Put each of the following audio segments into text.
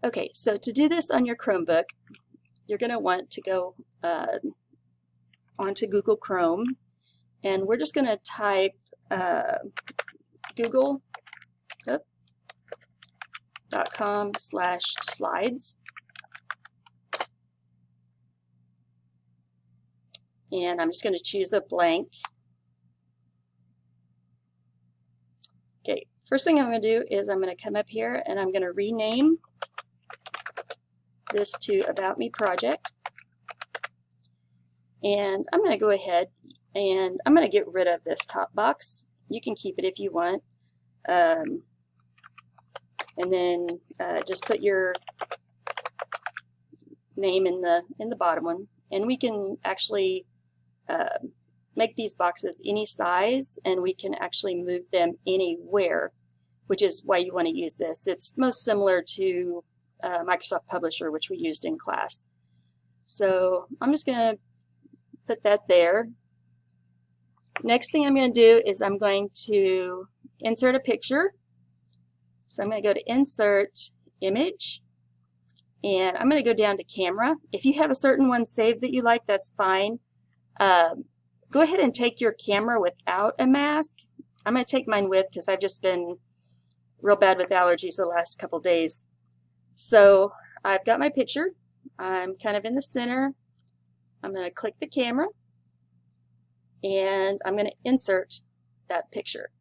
Okay, so to do this on your Chromebook, you're going to want to go onto Google Chrome, and we're just going to type google.com/slides, and I'm just going to choose a blank. Okay, first thing I'm going to do is I'm going to come up here and I'm going to rename this to About Me Project. And I'm going to go ahead and I'm going to get rid of this top box. You can keep it if you want. And then just put your name in the bottom one. And we can actually make these boxes any size, and we can actually move them anywhere, which is why you want to use this. It's most similar to Microsoft Publisher, which we used in class. So I'm just going to put that there. Next thing I'm going to do is I'm going to insert a picture. So I'm going to go to Insert Image, and I'm going to go down to Camera. If you have a certain one saved that you like, that's fine. Go ahead and take your camera without a mask. I'm going to take mine with because I've just been real bad with allergies the last couple days. So I've got my picture. I'm kind of in the center. I'm going to click the camera, and I'm going to insert that picture.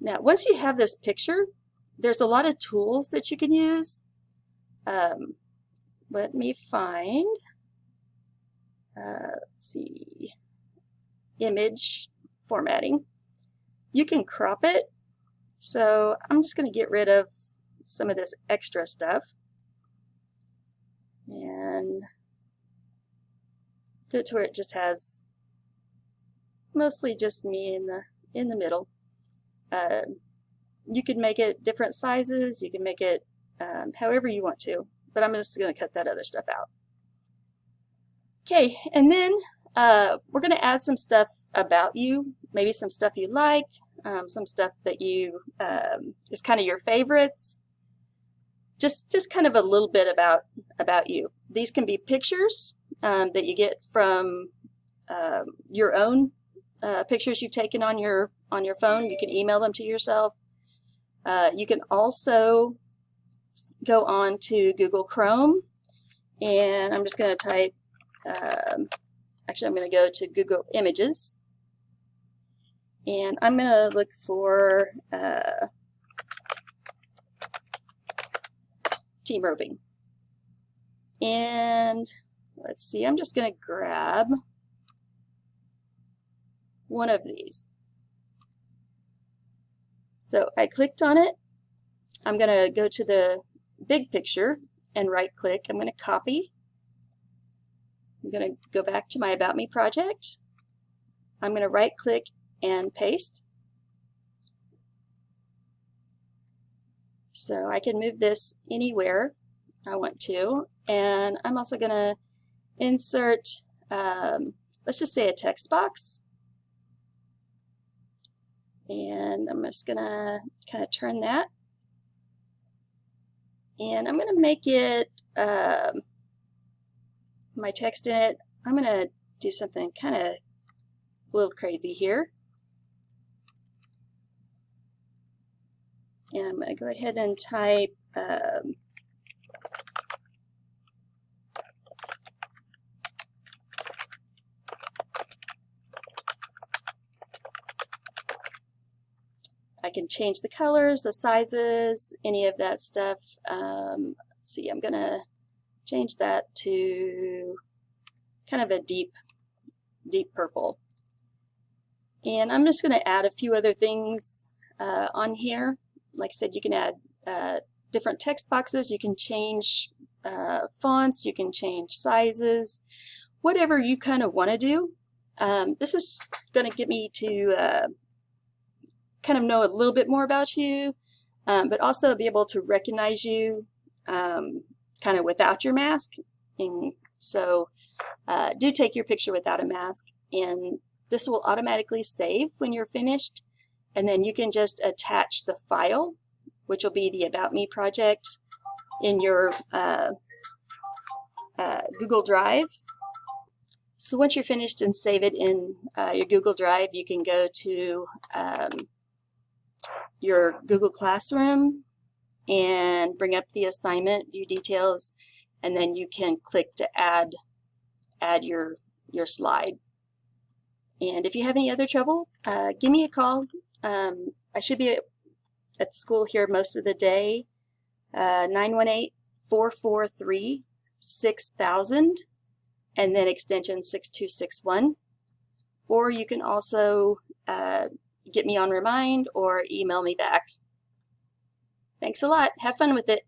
Now, once you have this picture, there's a lot of tools that you can use. Let me find, let's see, image formatting. You can crop it. So I'm just going to get rid of some of this extra stuff and do it to where it just has mostly just me in the middle. You can make it different sizes. You can make it however you want to, but I'm just going to cut that other stuff out. Okay, and then we're going to add some stuff about you, maybe some stuff you like, some stuff that you is kind of your favorites. Just kind of a little bit about you. These can be pictures that you get from your own pictures you've taken on your phone. You can email them to yourself. You can also go on to Google Chrome, and I'm just going to type, actually I'm going to go to Google Images, and I'm going to look for team roping. And let's see, I'm just going to grab one of these. So I clicked on it. I'm going to go to the big picture and right click. I'm going to copy. I'm going to go back to my About Me project. I'm going to right click and paste. So I can move this anywhere I want to. And I'm also going to insert, let's just say a text box. And I'm just going to kind of turn that. And I'm going to make it, my text in it, I'm going to do something kind of a little crazy here. And I'm going to go ahead and type I can change the colors, the sizes, any of that stuff. Let's see, I'm going to change that to kind of a deep purple. And I'm just going to add a few other things on here. Like I said, you can add different text boxes, you can change fonts, you can change sizes, whatever you kind of want to do. This is going to get me to kind of know a little bit more about you, but also be able to recognize you kind of without your mask. And so do take your picture without a mask, and this will automatically save when you're finished, and then you can just attach the file which will be the About Me project, in your Google Drive. So once you're finished and save it in your Google Drive, you can go to your Google Classroom and bring up the assignment, view details, and then you can click to add your slide. And if you have any other trouble, give me a call. I should be at school here most of the day. 918-443-6000 and then extension 6261. Or you can also get me on Remind or email me back. Thanks a lot. Have fun with it.